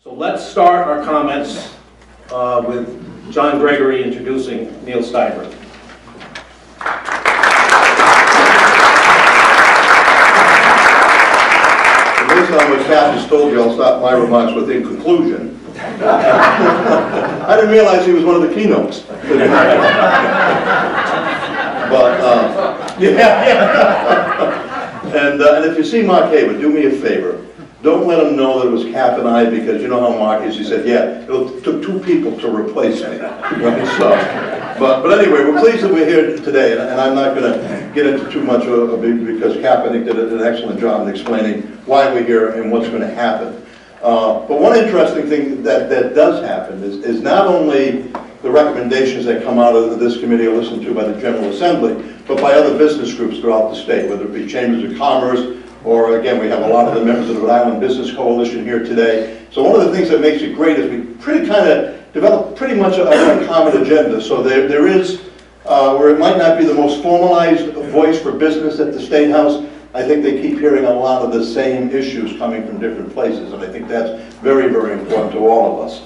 So let's start our comments with John Gregory introducing Neil Steinberg. Based on what Pat just told you, I'll start my remarks with in conclusion. I didn't realize he was one of the keynotes. But, and if you see Mark Haber, do me a favor. Don't let him know that it was Cap and I, because you know how Mark is. He said, yeah, it took 2 people to replace me. Right? So, but anyway, we're pleased that we're here today, and I'm not going to get into too much of it, because Cap, I think, did an excellent job in explaining why we're here and what's going to happen. But one interesting thing that does happen is not only the recommendations that come out of this committee are listened to by the General Assembly, but by other business groups throughout the state, whether it be chambers of commerce, or again, we have a lot of the members of the Rhode Island Business Coalition here today. So one of the things that makes it great is we develop pretty much a common agenda. So there is, where it might not be the most formalized voice for business at the State House, I think they keep hearing a lot of the same issues coming from different places, and I think that's very, very important to all of us.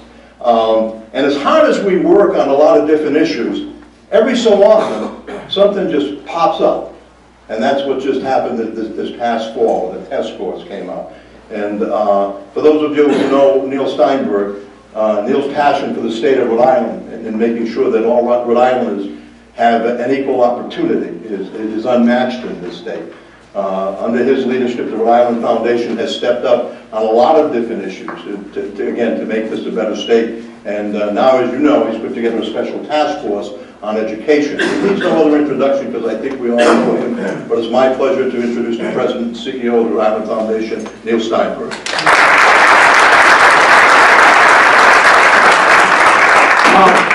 And as hard as we work on a lot of different issues, every so often, something just pops up. And that's what just happened this past fall, when the test scores came out. And for those of you who know Neil Steinberg, Neil's passion for the state of Rhode Island and making sure that all Rhode Islanders have an equal opportunity is unmatched in this state. Under his leadership, the Rhode Island Foundation has stepped up on a lot of different issues to make this a better state. And now, as you know, he's put together a special task force on education. He needs no other introduction, because I think we all know him, but it's my pleasure to introduce the President and CEO of the Rhode Island Foundation, Neil Steinberg.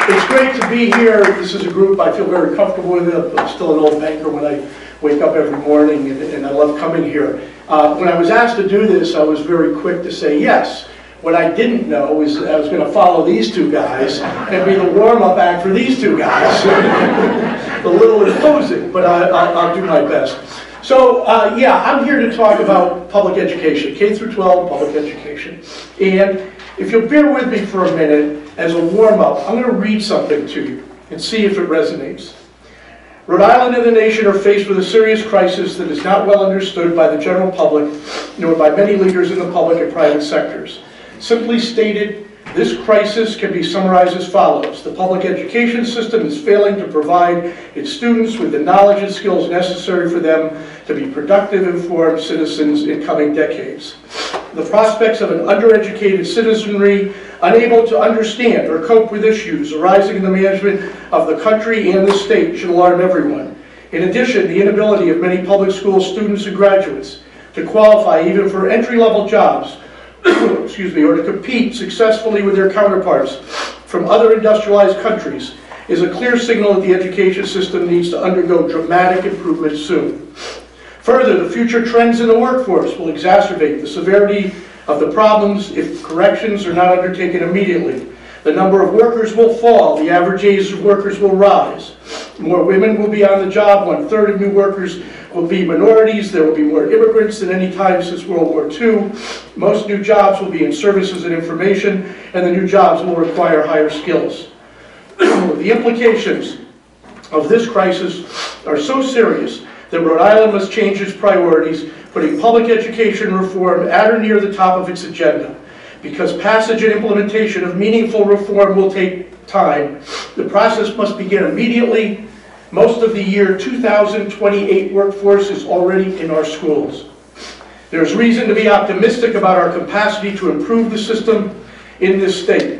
It's great to be here. This is a group I feel very comfortable with. I'm still an old banker when I wake up every morning, and I love coming here. When I was asked to do this, I was very quick to say yes. What I didn't know is that I was going to follow these 2 guys and be the warm-up act for these 2 guys. A little imposing, but I'll do my best. So, yeah, I'm here to talk about public education, K through 12 public education. And if you'll bear with me for a minute, as a warm-up, I'm going to read something to you and see if it resonates. Rhode Island and the nation are faced with a serious crisis that is not well understood by the general public, nor by many leaders in the public and private sectors. Simply stated, this crisis can be summarized as follows. The public education system is failing to provide its students with the knowledge and skills necessary for them to be productive, informed citizens in coming decades. The prospects of an undereducated citizenry unable to understand or cope with issues arising in the management of the country and the state should alarm everyone. In addition, the inability of many public school students and graduates to qualify even for entry-level jobs excuse me, or to compete successfully with their counterparts from other industrialized countries is a clear signal that the education system needs to undergo dramatic improvement soon. Further, the future trends in the workforce will exacerbate the severity of the problems if corrections are not undertaken immediately. The number of workers will fall, the average age of workers will rise. More women will be on the job, 1/3 of new workers will be minorities, there will be more immigrants than any time since World War II. Most new jobs will be in services and information, and the new jobs will require higher skills. The implications of this crisis are so serious that Rhode Island must change its priorities, putting public education reform at or near the top of its agenda. Because passage and implementation of meaningful reform will take time, the process must begin immediately. Most of the year 2028 workforce is already in our schools. There's reason to be optimistic about our capacity to improve the system in this state.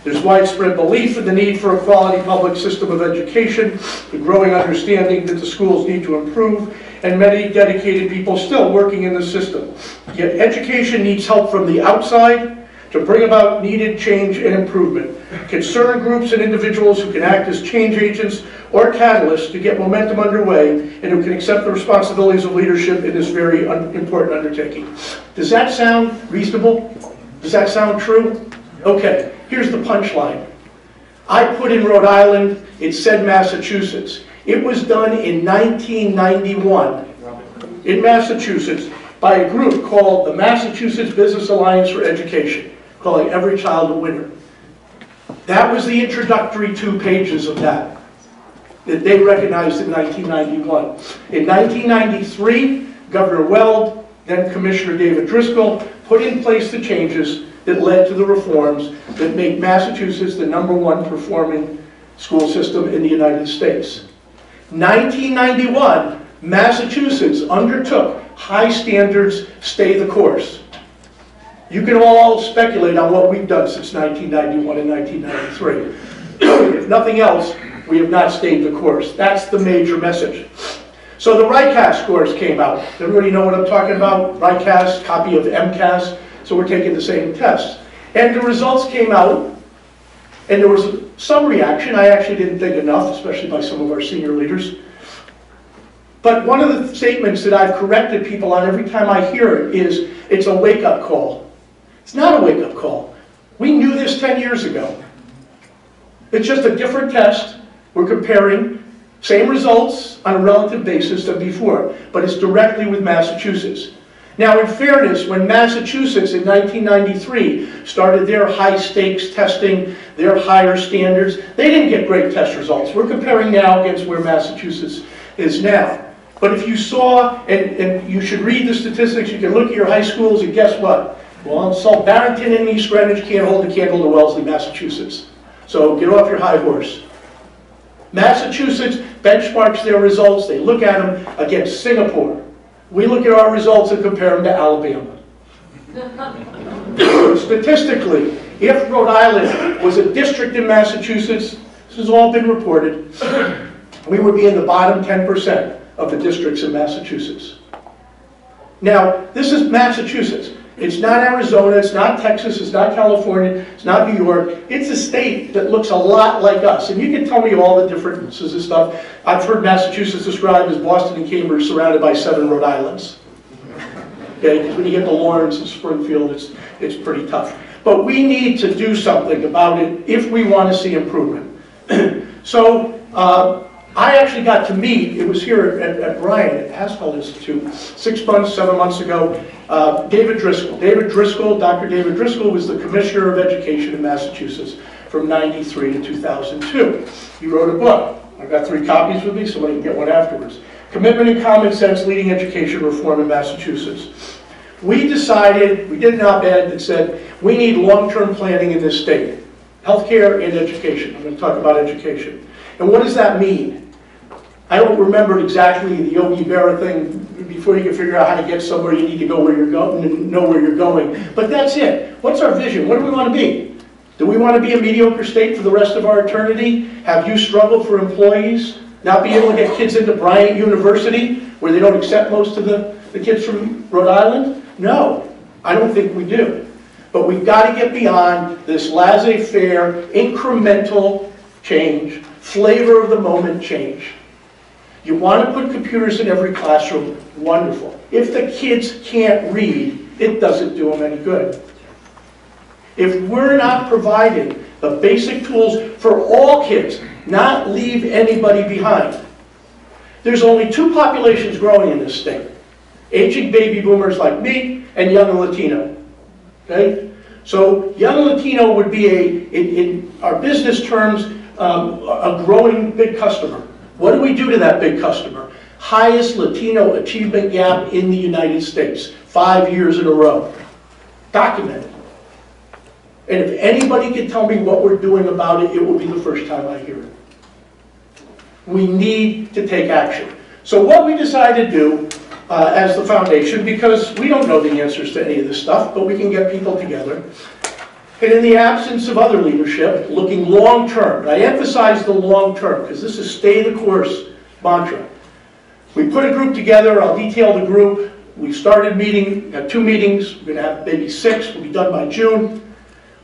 There's widespread belief in the need for a quality public system of education, the growing understanding that the schools need to improve, and many dedicated people still working in the system. Yet education needs help from the outside to bring about needed change and improvement. Concerned groups and individuals who can act as change agents or catalysts to get momentum underway and who can accept the responsibilities of leadership in this very important undertaking. Does that sound reasonable? Does that sound true? Okay, here's the punchline. I put in Rhode Island, it said Massachusetts. It was done in 1991 in Massachusetts by a group called the Massachusetts Business Alliance for Education. calling every child a winner. That was the introductory 2 pages of that they recognized in 1991. In 1993, Governor Weld, then Commissioner David Driscoll, put in place the changes that led to the reforms that make Massachusetts the #1 performing school system in the United States. 1991, Massachusetts undertook high standards, stay the course. You can all speculate on what we've done since 1991 and 1993. If nothing else, we have not stayed the course. That's the major message. So the RICAS scores came out. Everybody know what I'm talking about? RICAS, copy of MCAS. So we're taking the same tests. And the results came out, and there was some reaction. I actually didn't think enough, especially by some of our senior leaders. But one of the statements that I've corrected people on every time I hear it is, it's a wake-up call. It's not a wake-up call. We knew this 10 years ago. It's just a different test. We're comparing same results on a relative basis than before, but it's directly with Massachusetts. Now, in fairness, when Massachusetts in 1993 started their high-stakes testing, their higher standards, they didn't get great test results. We're comparing now against where Massachusetts is now. But if you saw, and you should read the statistics, you can look at your high schools, and guess what? Well, Salt Barrington and East Greenwich can't hold a candle to Wellesley, Massachusetts. So get off your high horse. Massachusetts benchmarks their results, they look at them against Singapore. We look at our results and compare them to Alabama. Statistically, if Rhode Island was a district in Massachusetts, this has all been reported, we would be in the bottom 10% of the districts in Massachusetts. Now, this is Massachusetts. It's not Arizona, it's not Texas, it's not California, it's not New York. It's a state that looks a lot like us. And you can tell me all the differences and stuff. I've heard Massachusetts described as Boston and Cambridge surrounded by 7 Rhode Islands. Okay, because when you get to Lawrence and Springfield, it's pretty tough. But we need to do something about it if we want to see improvement. So, I actually got to meet, it was here at Bryan, at Haskell Institute, 6 months, 7 months ago, David Driscoll. Dr. David Driscoll was the Commissioner of Education in Massachusetts from '93 to 2002. He wrote a book. I've got 3 copies with me, so I can get one afterwards. Commitment and Common Sense, Leading Education Reform in Massachusetts. We decided, we did an op-ed that said, we need long-term planning in this state. Healthcare and education. I'm going to talk about education. And what does that mean? I don't remember exactly the Yogi Berra thing. Before you can figure out how to get somewhere, you need to go where you're going and know where you're going. But that's it. What's our vision? What do we want to be? Do we want to be a mediocre state for the rest of our eternity? Have you struggled for employees? Not be able to get kids into Bryant University, where they don't accept most of the kids from Rhode Island? No, I don't think we do. But we've got to get beyond this laissez-faire, incremental change, flavor of the moment change. You want to put computers in every classroom, wonderful. If the kids can't read, it doesn't do them any good. If we're not providing the basic tools for all kids, not leave anybody behind. There's only 2 populations growing in this state. Aging baby boomers like me and young Latino. Okay? So young Latino would be in our business terms, a growing big customer. What do we do to that big customer? Highest Latino achievement gap in the United States, 5 years in a row. Documented. And if anybody can tell me what we're doing about it, it will be the first time I hear it. We need to take action. So what we decided to do as the foundation, because we don't know the answers to any of this stuff, but we can get people together. And in the absence of other leadership, looking long-term, I emphasize the long-term, because this is stay the course mantra. We put a group together, I'll detail the group. We started meeting, got 2 meetings, we're going to have maybe 6, we'll be done by June.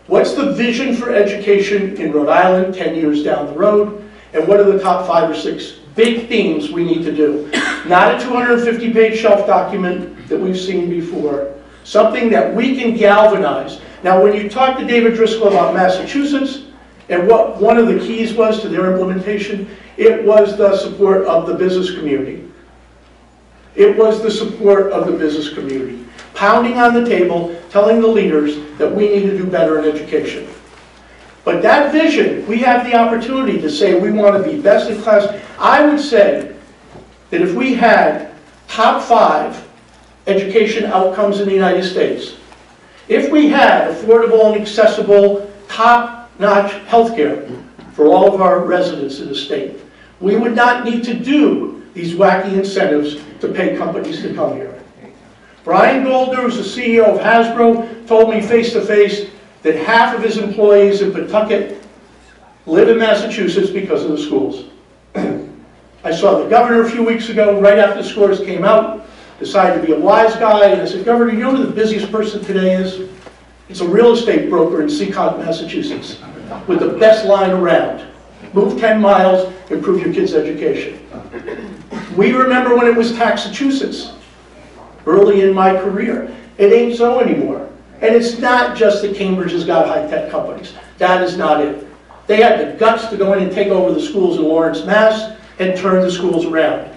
What's the vision for education in Rhode Island 10 years down the road? And what are the top 5 or 6 big themes we need to do? Not a 250-page shelf document that we've seen before. Something that we can galvanize. Now, when you talk to David Driscoll about Massachusetts, and what one of the keys was to their implementation, it was the support of the business community. It was the support of the business community. Pounding on the table, telling the leaders that we need to do better in education. But that vision, we have the opportunity to say we want to be best in class. I would say that if we had top 5 education outcomes in the United States, if we had affordable and accessible, top-notch healthcare for all of our residents in the state, we would not need to do these wacky incentives to pay companies to come here. Brian Golder, who's the CEO of Hasbro, told me face-to-face that half of his employees in Pawtucket live in Massachusetts because of the schools. I saw the governor a few weeks ago, right after the scores came out, decided to be a wise guy, and I said, Governor, you know who the busiest person today is? It's a real estate broker in Seacon, Massachusetts, with the best line around. Move 10 miles, improve your kids' education. We remember when it was Taxachusetts, early in my career. It ain't so anymore. And it's not just that Cambridge has got high-tech companies. That is not it. They had the guts to go in and take over the schools in Lawrence, Mass, and turn the schools around.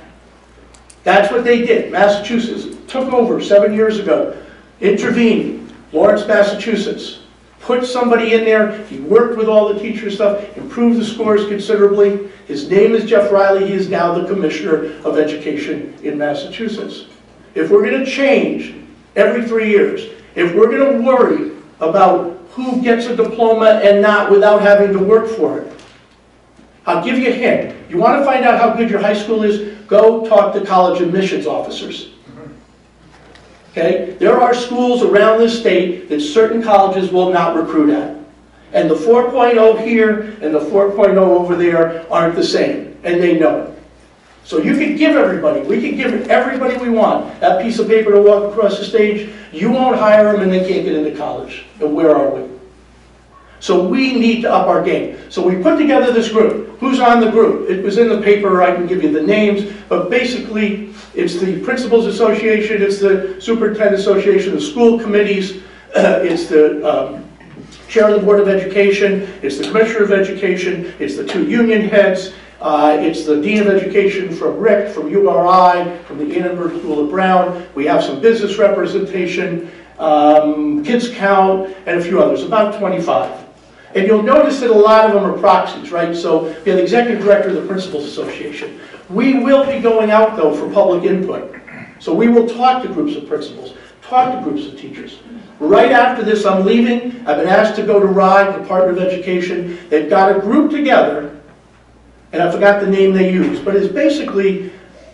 That's what they did. Massachusetts took over 7 years ago, intervened, Lawrence, Massachusetts, put somebody in there, he worked with all the teacher stuff, improved the scores considerably. His name is Jeff Riley, he is now the Commissioner of Education in Massachusetts. If we're going to change every 3 years, if we're going to worry about who gets a diploma and not without having to work for it, I'll give you a hint. You want to find out how good your high school is? Go talk to college admissions officers. Okay? There are schools around this state that certain colleges will not recruit at. And the 4.0 here and the 4.0 over there aren't the same. And they know it. So you can give everybody, we can give everybody we want that piece of paper to walk across the stage. You won't hire them and they can't get into college. And where are we? So we need to up our game. So we put together this group. Who's on the group? It was in the paper, I can give you the names, but basically it's the Principals Association, it's the Superintendent Association, the school committees, it's the Chair of the Board of Education, it's the Commissioner of Education, it's the 2 union heads, it's the Dean of Education from Rick, from URI, from the Annenberg School of Brown. We have some business representation, Kids Count, and a few others, about 25. And you'll notice that a lot of them are proxies, right? So we have the Executive Director of the Principals Association. We will be going out, though, for public input. So we will talk to groups of principals, talk to groups of teachers. Right after this, I'm leaving. I've been asked to go to RIDE, the Department of Education. They've got a group together, and I forgot the name they use, but it's basically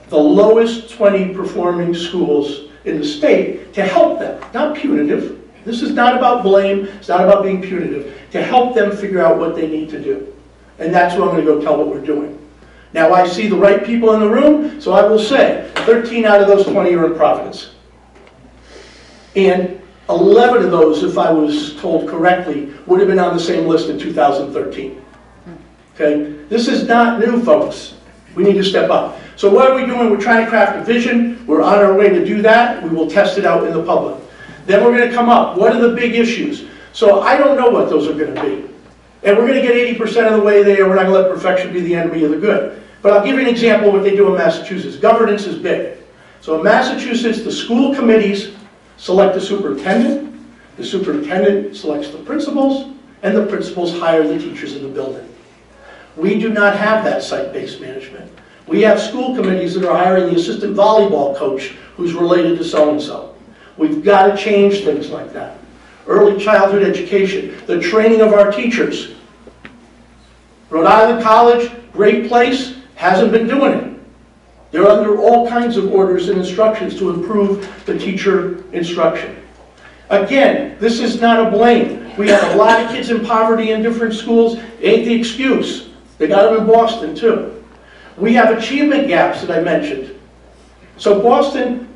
the lowest 20 performing schools in the state to help them, not punitive. This is not about blame, it's not about being punitive, to help them figure out what they need to do. And that's what I'm going to go tell what we're doing. Now I see the right people in the room, so I will say 13 out of those 20 are in Providence. And 11 of those, if I was told correctly, would have been on the same list in 2013. Okay? This is not new, folks. We need to step up. So what are we doing? We're trying to craft a vision. We're on our way to do that. We will test it out in the public. Then we're going to come up. What are the big issues? So I don't know what those are going to be. And we're going to get 80% of the way there. We're not going to let perfection be the enemy of the good. But I'll give you an example of what they do in Massachusetts. Governance is big. So in Massachusetts, the school committees select the superintendent selects the principals, and the principals hire the teachers in the building. We do not have that site-based management. We have school committees that are hiring the assistant volleyball coach who's related to so-and-so. We've got to change things like that. Early childhood education, the training of our teachers. Rhode Island College, great place, hasn't been doing it. They're under all kinds of orders and instructions to improve the teacher instruction. Again, this is not a blame. We have a lot of kids in poverty in different schools. It ain't the excuse. They got them in Boston too. We have achievement gaps that I mentioned. So Boston,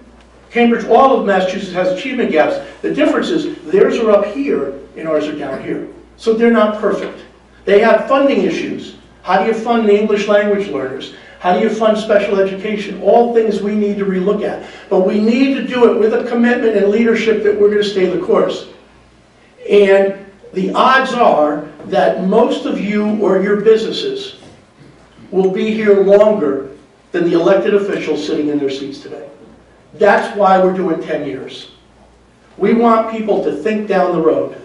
Cambridge, all of Massachusetts has achievement gaps. The difference is theirs are up here and ours are down here. So they're not perfect. They have funding issues. How do you fund the English language learners? How do you fund special education? All things we need to relook at. But we need to do it with a commitment and leadership that we're going to stay the course. And the odds are that most of you or your businesses will be here longer than the elected officials sitting in their seats today. That's why we're doing 10 years. We want people to think down the road.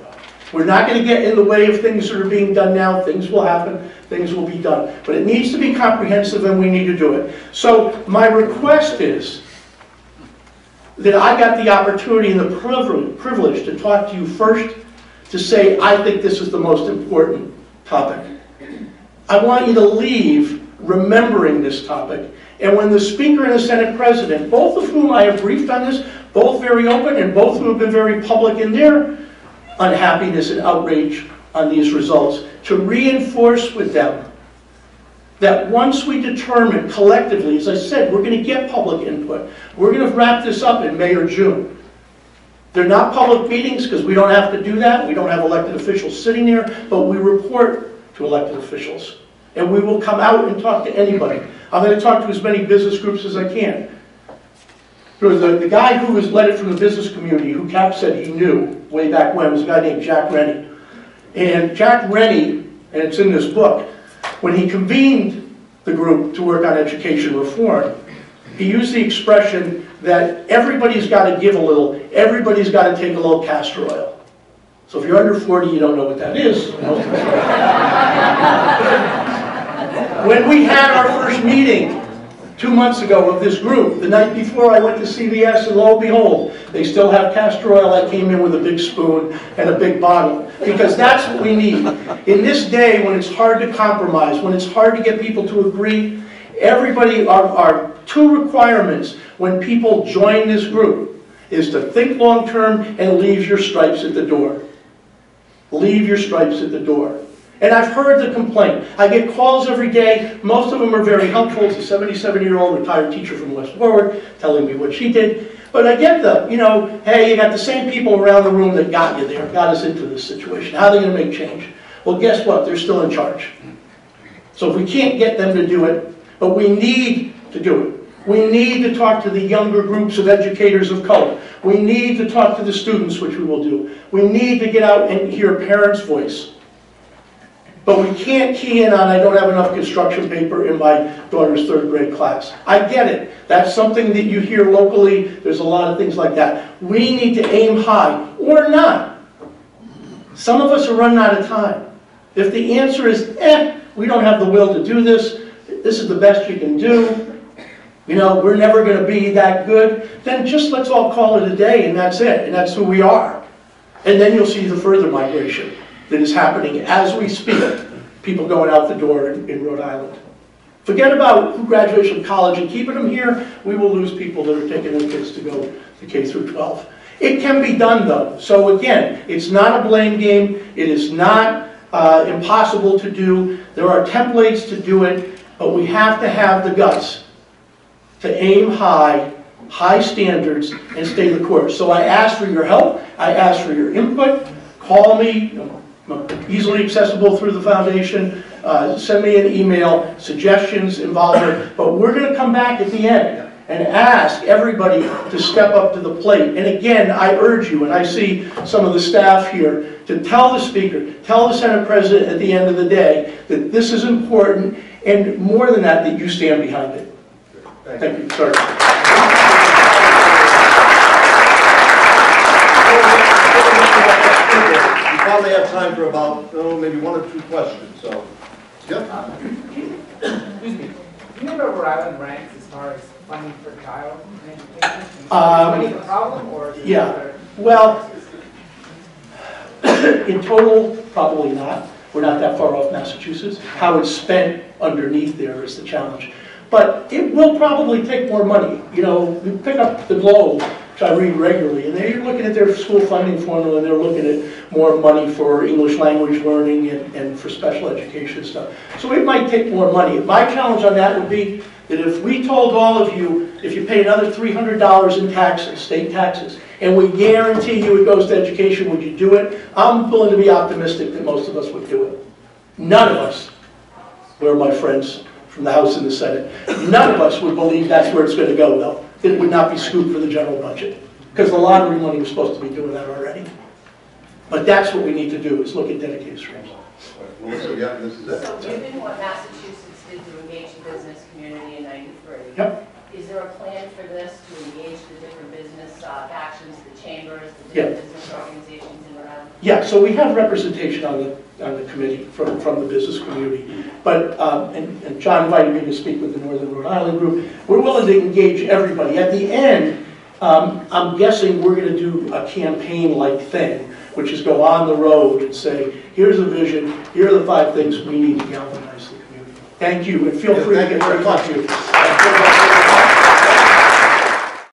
We're not going to get in the way of things that are being done now. Things will happen, things will be done. But it needs to be comprehensive and we need to do it. So my request is that I got the opportunity and the privilege to talk to you first to say, I think this is the most important topic. I want you to leave remembering this topic. And when the Speaker and the Senate President, both of whom I have briefed on this, both very open and both who have been very public in their unhappiness and outrage on these results, to reinforce with them that once we determine collectively, as I said, we're going to get public input. We're going to wrap this up in May or June. They're not public meetings because we don't have to do that. We don't have elected officials sitting there, but we report to elected officials. And we will come out and talk to anybody. I'm going to talk to as many business groups as I can. The guy who was led it from the business community, who Cap said he knew way back when, was a guy named Jack Rennie. And Jack Rennie, and it's in this book, when he convened the group to work on education reform, he used the expression that everybody's got to give a little, everybody's got to take a little castor oil. So if you're under 40, you don't know what that is. When we had our first meeting 2 months ago of this group, the night before I went to CVS, and lo and behold, they still have castor oil. I came in with a big spoon and a big bottle, because that's what we need. In this day, when it's hard to compromise, when it's hard to get people to agree, everybody, our two requirements when people join this group is to think long-term and leave your stripes at the door. Leave your stripes at the door. And I've heard the complaint. I get calls every day. Most of them are very helpful. It's a 77-year-old retired teacher from West Warwick telling me what she did. But I get the, hey, you got the same people around the room that got you there, got us into this situation. How are they going to make change? Well, guess what? They're still in charge. So if we can't get them to do it, but we need to do it. We need to talk to the younger groups of educators of color. We need to talk to the students, which we will do. We need to get out and hear parents' voice. But we can't key in on, I don't have enough construction paper in my daughter's 3rd grade class. I get it. That's something that you hear locally. There's a lot of things like that. We need to aim high, or not. Some of us are running out of time. If the answer is, we don't have the will to do this, this is the best you can do, we're never going to be that good, then just let's all call it a day, and that's it, and that's who we are. And then you'll see the further migration that is happening as we speak, people going out the door in Rhode Island. Forget about who graduates from college and keeping them here. We will lose people that are taking their kids to go to K through 12. It can be done though. So again, it's not a blame game. It is not impossible to do. There are templates to do it, but we have to have the guts to aim high, high standards, and stay the course. So I ask for your help. I ask for your input. Call me. I'm easily accessible through the foundation. Send me an email, suggestions, involvement. But we're going to come back at the end and ask everybody to step up to the plate. And again, I urge you, and I see some of the staff here, to tell the Speaker, tell the Senate President at the end of the day that this is important, and more than that, that you stand behind it. Thank you. Sorry. We probably have time for about, maybe 1 or 2 questions, so. Yep. Excuse me. Do you know where Rhode Island ranks as far as funding per child in education? Is money the problem, or is it yeah. Well, in total, probably not. We're not that far off Massachusetts. How it's spent underneath there is the challenge. But it will probably take more money. You pick up the Globe, which I read regularly, and they're looking at their school funding formula, and they're looking at more money for English language learning and for special education stuff. So it might take more money. My challenge on that would be that if we told all of you, if you pay another $300 in taxes, state taxes, and we guarantee you it goes to education, would you do it? I'm willing to be optimistic that most of us would do it. None of us, where are my friends from the House and the Senate, none of us would believe that's where it's going to go, though. It would not be scooped for the general budget, because the lottery money was supposed to be doing that already. But that's what we need to do, is look at dedicated streams. Melissa, yeah, this is it. So given what Massachusetts did to engage the business community in '93, Yep. is there a plan for this to engage the different business factions, the chambers, the Yeah. different business organizations in Rhode Island? Yeah, so we have representation on the committee from the business community. But, and John invited me to speak with the Northern Rhode Island group. We're willing to engage everybody. At the end, I'm guessing we're going to do a campaign-like thing, which is go on the road and say, here's a vision, here are the 5 things we need to galvanize the community. Thank you, and feel free to Thank you get very in much. touch with you.